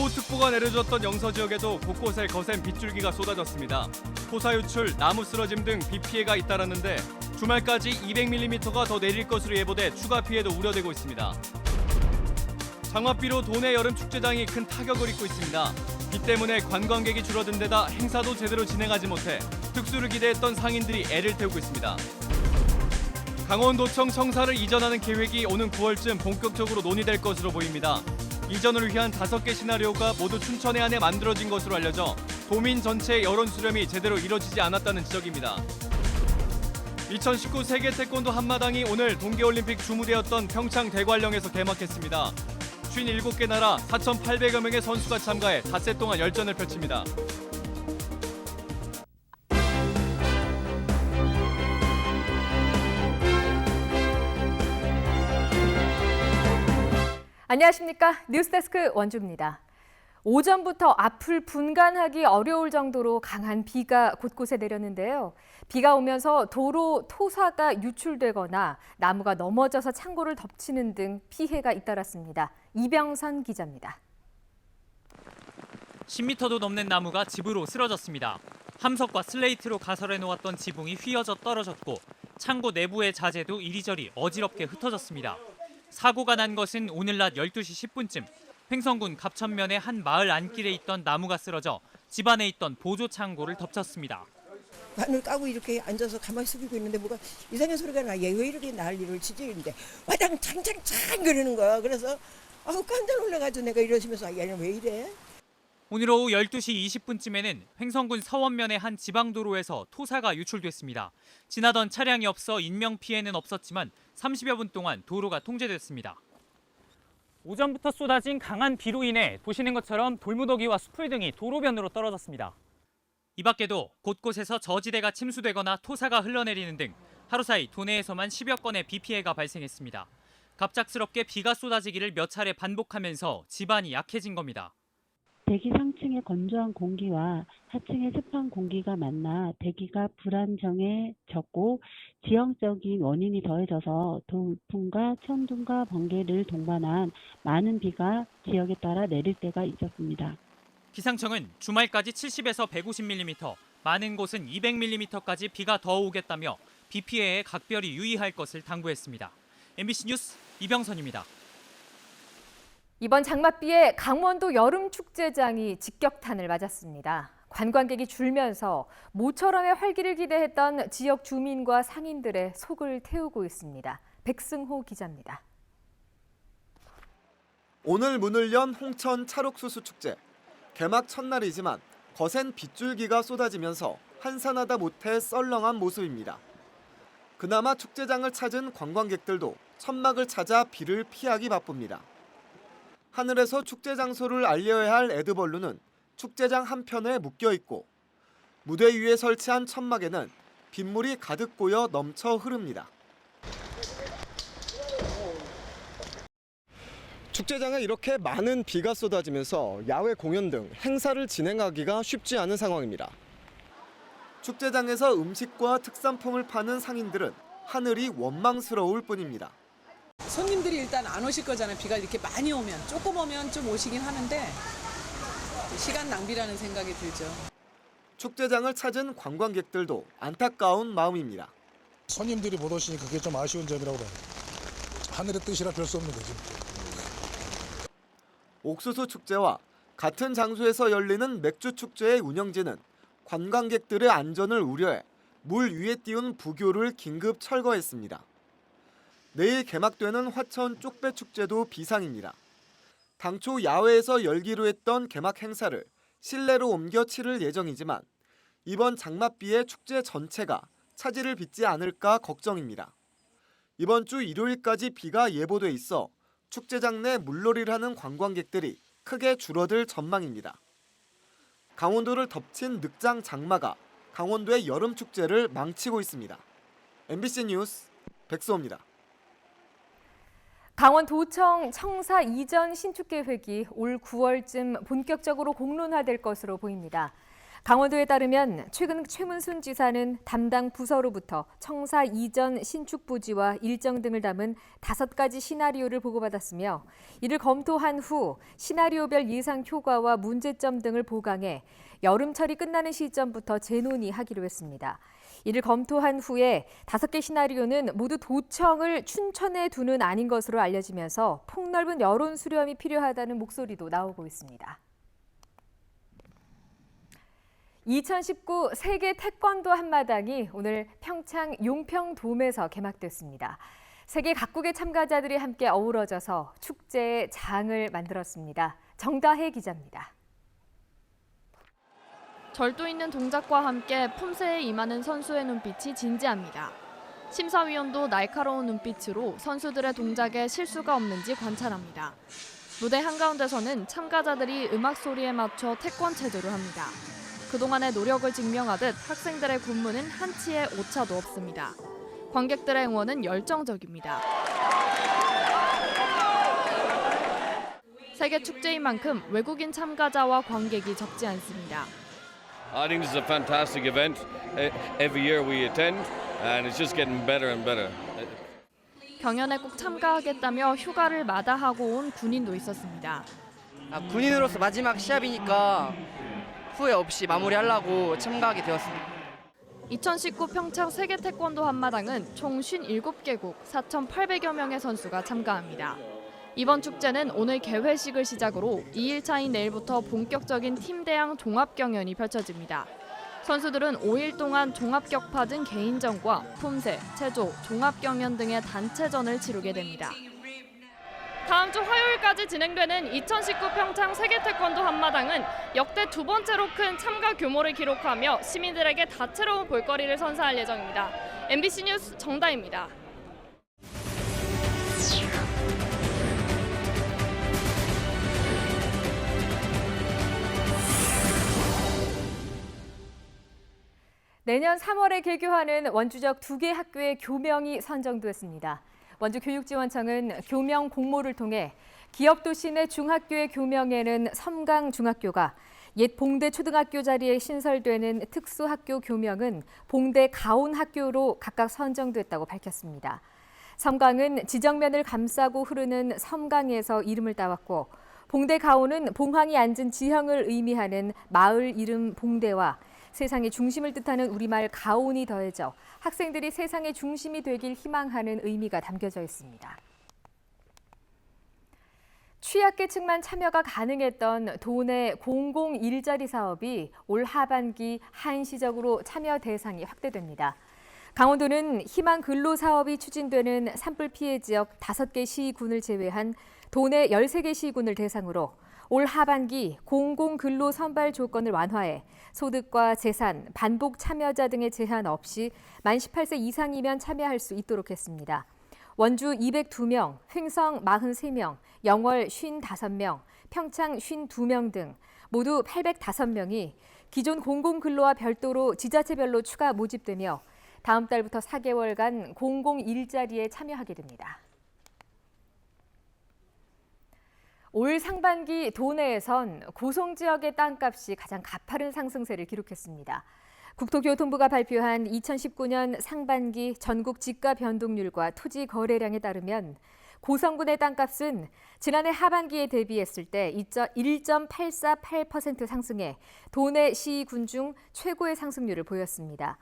호우특보가 내려졌던 영서 지역에도 곳곳에 거센 빗줄기가 쏟아졌습니다. 토사 유출, 나무 쓰러짐 등 비 피해가 잇따랐는데 주말까지 200mm가 더 내릴 것으로 예보돼 추가 피해도 우려되고 있습니다. 장맛비로 도내 여름 축제장이 큰 타격을 입고 있습니다. 비 때문에 관광객이 줄어든 데다 행사도 제대로 진행하지 못해 특수를 기대했던 상인들이 애를 태우고 있습니다. 강원도청 청사를 이전하는 계획이 오는 9월쯤 본격적으로 논의될 것으로 보입니다. 이전을 위한 5개 시나리오가 모두 춘천해 안에 만들어진 것으로 알려져 도민 전체의 여론 수렴이 제대로 이뤄지지 않았다는 지적입니다. 2019 세계 태권도 한마당이 오늘 동계올림픽 주무대였던 평창 대관령에서 개막했습니다. 57개 나라 4,800여 명의 선수가 참가해 닷새 동안 열전을 펼칩니다. 안녕하십니까. 뉴스데스크 원주입니다. 오전부터 앞을 분간하기 어려울 정도로 강한 비가 곳곳에 내렸는데요. 비가 오면서 도로 토사가 유출되거나 나무가 넘어져서 창고를 덮치는 등 피해가 잇따랐습니다. 이병선 기자입니다. 10m도 넘는 나무가 집으로 쓰러졌습니다. 함석과 슬레이트로 가설해 놓았던 지붕이 휘어져 떨어졌고 창고 내부의 자재도 이리저리 어지럽게 흩어졌습니다. 사고가 난 것은 오늘 낮 12시 10분쯤 횡성군 갑천면의 한 마을 안길에 있던 나무가 쓰러져 집 안에 있던 보조 창고를 덮쳤습니다. 바늘 까고 이렇게 앉아서 가만히 숙이고 있는데 뭐가 이상한 소리가 나. 얘 왜 이렇게 난리를 치지? 이런데 와당 창창창 그러는 거야. 그래서 깜짝 놀라가지고 내가 이러시면서 얘는 왜 이래? 오늘 오후 12시 20분쯤에는 횡성군 서원면의 한 지방도로에서 토사가 유출됐습니다. 지나던 차량이 없어 인명피해는 없었지만 30여 분 동안 도로가 통제됐습니다. 오전부터 쏟아진 강한 비로 인해 보시는 것처럼 돌무더기와 수풀 등이 도로변으로 떨어졌습니다. 이 밖에도 곳곳에서 저지대가 침수되거나 토사가 흘러내리는 등 하루 사이 도내에서만 10여 건의 비 피해가 발생했습니다. 갑작스럽게 비가 쏟아지기를 몇 차례 반복하면서 지반이 약해진 겁니다. 대기 상층의 건조한 공기와 하층의 습한 공기가 만나 대기가 불안정해졌고 지형적인 원인이 더해져서 돌풍과 천둥과 번개를 동반한 많은 비가 지역에 따라 내릴 때가 있었습니다. 기상청은 주말까지 70에서 150mm, 많은 곳은 200mm까지 비가 더 오겠다며 비 피해에 각별히 유의할 것을 당부했습니다. MBC 뉴스 이병선입니다. 이번 장맛비에 강원도 여름축제장이 직격탄을 맞았습니다. 관광객이 줄면서 모처럼의 활기를 기대했던 지역 주민과 상인들의 속을 태우고 있습니다. 백승호 기자입니다. 오늘 문을 연 홍천 찰옥수수축제. 개막 첫날이지만 거센 빗줄기가 쏟아지면서 한산하다 못해 썰렁한 모습입니다. 그나마 축제장을 찾은 관광객들도 천막을 찾아 비를 피하기 바쁩니다. 하늘에서 축제 장소를 알려야 할 에드벌룬은 축제장 한편에 묶여 있고 무대 위에 설치한 천막에는 빗물이 가득 고여 넘쳐 흐릅니다. 축제장에 이렇게 많은 비가 쏟아지면서 야외 공연 등 행사를 진행하기가 쉽지 않은 상황입니다. 축제장에서 음식과 특산품을 파는 상인들은 하늘이 원망스러울 뿐입니다. 손님들이 일단 안 오실 거잖아요. 비가 이렇게 많이 오면. 조금 오면 좀 오시긴 하는데 시간 낭비라는 생각이 들죠. 축제장을 찾은 관광객들도 안타까운 마음입니다. 손님들이 못 오시니 그게 좀 아쉬운 점이라고 봐요. 하늘의 뜻이라 별 수 없는 거죠. 옥수수 축제와 같은 장소에서 열리는 맥주 축제의 운영진은 관광객들의 안전을 우려해 물 위에 띄운 부교를 긴급 철거했습니다. 내일 개막되는 화천 쪽배 축제도 비상입니다. 당초 야외에서 열기로 했던 개막 행사를 실내로 옮겨 치를 예정이지만 이번 장맛비에 축제 전체가 차질을 빚지 않을까 걱정입니다. 이번 주 일요일까지 비가 예보돼 있어 축제장 내 물놀이를 하는 관광객들이 크게 줄어들 전망입니다. 강원도를 덮친 늑장 장마가 강원도의 여름 축제를 망치고 있습니다. MBC 뉴스 백수호입니다. 강원도청 청사 이전 신축 계획이 올 9월쯤 본격적으로 공론화될 것으로 보입니다. 강원도에 따르면 최근 최문순 지사는 담당 부서로부터 청사 이전 신축 부지와 일정 등을 담은 5가지 시나리오를 보고받았으며 이를 검토한 후 시나리오별 예상 효과와 문제점 등을 보강해 여름철이 끝나는 시점부터 재논의하기로 했습니다. 이를 검토한 후에 5개 시나리오는 모두 도청을 춘천에 두는 아닌 것으로 알려지면서 폭넓은 여론 수렴이 필요하다는 목소리도 나오고 있습니다. 2019 세계 태권도 한마당이 오늘 평창 용평돔에서 개막됐습니다. 세계 각국의 참가자들이 함께 어우러져서 축제의 장을 만들었습니다. 정다혜 기자입니다. 절도 있는 동작과 함께 품새에 임하는 선수의 눈빛이 진지합니다. 심사위원도 날카로운 눈빛으로 선수들의 동작에 실수가 없는지 관찰합니다. 무대 한가운데서는 참가자들이 음악 소리에 맞춰 태권 체조를 합니다. 그동안의 노력을 증명하듯 학생들의 군무는 한치의 오차도 없습니다. 관객들의 응원은 열정적입니다. 세계 축제인 만큼 외국인 참가자와 관객이 적지 않습니다. I think this is a fantastic event. Every year we attend, and it's just getting better and better. 경연에 꼭 참가하겠다며 휴가를 마다하고 온 군인도 있었습니다. 군인으로서 마지막 시합이니까 후회 없이 마무리하려고 참가하게 되었습니다. 2019 평창 세계 태권도 한마당은 총 57개국 4,800여 명의 선수가 참가합니다. 이번 축제는 오늘 개회식을 시작으로 2일차인 내일부터 본격적인 팀대항 종합경연이 펼쳐집니다. 선수들은 5일 동안 종합격파 등 개인전과 품새, 체조, 종합경연 등의 단체전을 치르게 됩니다. 다음 주 화요일까지 진행되는 2019 평창 세계 태권도 한마당은 역대 2번째로 큰 참가 규모를 기록하며 시민들에게 다채로운 볼거리를 선사할 예정입니다. MBC 뉴스 정다입니다. 내년 3월에 개교하는 원주적 2개 학교의 교명이 선정됐습니다. 원주교육지원청은 교명 공모를 통해 기업도시 내 중학교의 교명에는 섬강중학교가 옛 봉대초등학교 자리에 신설되는 특수학교 교명은 봉대가온학교로 각각 선정됐다고 밝혔습니다. 섬강은 지정면을 감싸고 흐르는 섬강에서 이름을 따왔고 봉대가온은 봉황이 앉은 지형을 의미하는 마을 이름 봉대와 세상의 중심을 뜻하는 우리말 가온이 더해져 학생들이 세상의 중심이 되길 희망하는 의미가 담겨져 있습니다. 취약계층만 참여가 가능했던 도내 공공 일자리 사업이 올 하반기 한시적으로 참여 대상이 확대됩니다. 강원도는 희망 근로 사업이 추진되는 산불 피해 지역 5개 시군을 제외한 도내 13개 시군을 대상으로 올 하반기 공공근로 선발 조건을 완화해 소득과 재산, 반복 참여자 등의 제한 없이 만 18세 이상이면 참여할 수 있도록 했습니다. 원주 202명, 횡성 43명, 영월 55명, 평창 52명 등 모두 805명이 기존 공공근로와 별도로 지자체별로 추가 모집되며 다음 달부터 4개월간 공공일자리에 참여하게 됩니다. 올 상반기 도내에선 고성지역의 땅값이 가장 가파른 상승세를 기록했습니다. 국토교통부가 발표한 2019년 상반기 전국 지가 변동률과 토지 거래량에 따르면 고성군의 땅값은 지난해 하반기에 대비했을 때 1.848% 상승해 도내 시군 중 최고의 상승률을 보였습니다.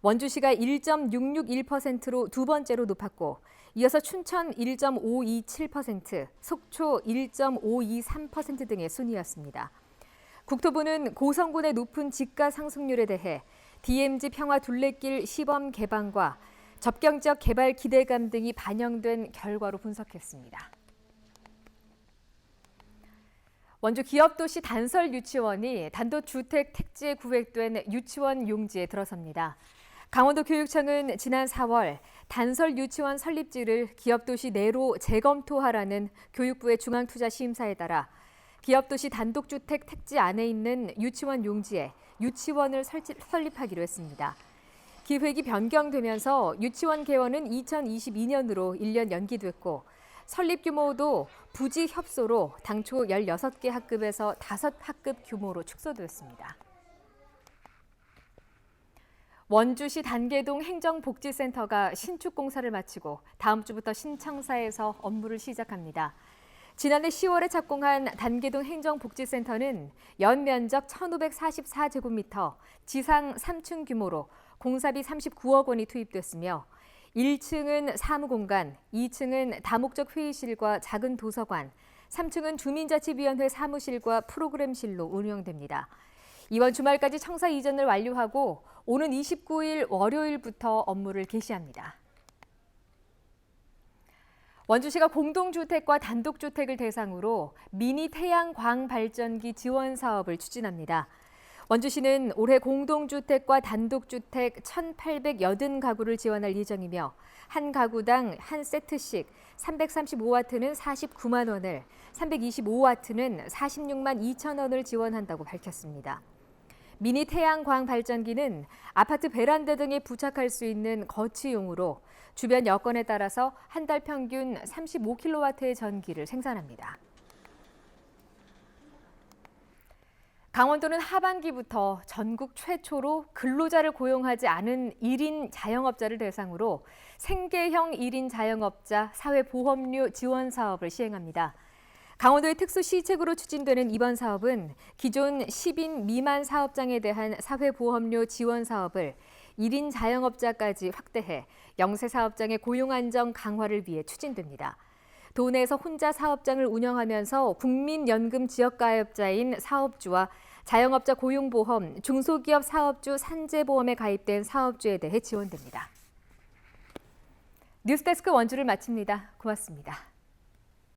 원주시가 1.661%로 두 번째로 높았고 이어서 춘천 1.527%, 속초 1.523% 등의 순이었습니다. 국토부는 고성군의 높은 지가 상승률에 대해 DMZ 평화 둘레길 시범 개방과 접경지역 개발 기대감 등이 반영된 결과로 분석했습니다. 원주 기업도시 단설 유치원이 단독주택 택지에 구획된 유치원 용지에 들어섭니다. 강원도 교육청은 지난 4월 단설 유치원 설립지를 기업도시 내로 재검토하라는 교육부의 중앙투자심사에 따라 기업도시 단독주택 택지 안에 있는 유치원 용지에 유치원을 설립하기로 했습니다. 기획이 변경되면서 유치원 개원은 2022년으로 1년 연기됐고 설립 규모도 부지 협소로 당초 16개 학급에서 5학급 규모로 축소됐습니다. 원주시 단계동 행정복지센터가 신축 공사를 마치고 다음 주부터 신청사에서 업무를 시작합니다. 지난해 10월에 착공한 단계동 행정복지센터는 연면적 1,544제곱미터, 지상 3층 규모로 공사비 39억 원이 투입됐으며 1층은 사무공간, 2층은 다목적 회의실과 작은 도서관, 3층은 주민자치위원회 사무실과 프로그램실로 운영됩니다. 이번 주말까지 청사 이전을 완료하고 오는 29일 월요일부터 업무를 개시합니다. 원주시가 공동주택과 단독주택을 대상으로 미니 태양광 발전기 지원 사업을 추진합니다. 원주시는 올해 공동주택과 단독주택 1,880가구를 지원할 예정이며 한 가구당 한 세트씩 335와트는 49만 원을, 325와트는 46만 2천 원을 지원한다고 밝혔습니다. 미니 태양광 발전기는 아파트 베란다 등에 부착할 수 있는 거치용으로 주변 여건에 따라서 한 달 평균 35kW의 전기를 생산합니다. 강원도는 하반기부터 전국 최초로 근로자를 고용하지 않은 1인 자영업자를 대상으로 생계형 1인 자영업자 사회보험료 지원 사업을 시행합니다. 강원도의 특수시책으로 추진되는 이번 사업은 기존 10인 미만 사업장에 대한 사회보험료 지원 사업을 1인 자영업자까지 확대해 영세 사업장의 고용 안정 강화를 위해 추진됩니다. 도내에서 혼자 사업장을 운영하면서 국민연금 지역가입자인 사업주와 자영업자 고용보험, 중소기업 사업주 산재보험에 가입된 사업주에 대해 지원됩니다. 뉴스데스크 원주를 마칩니다. 고맙습니다.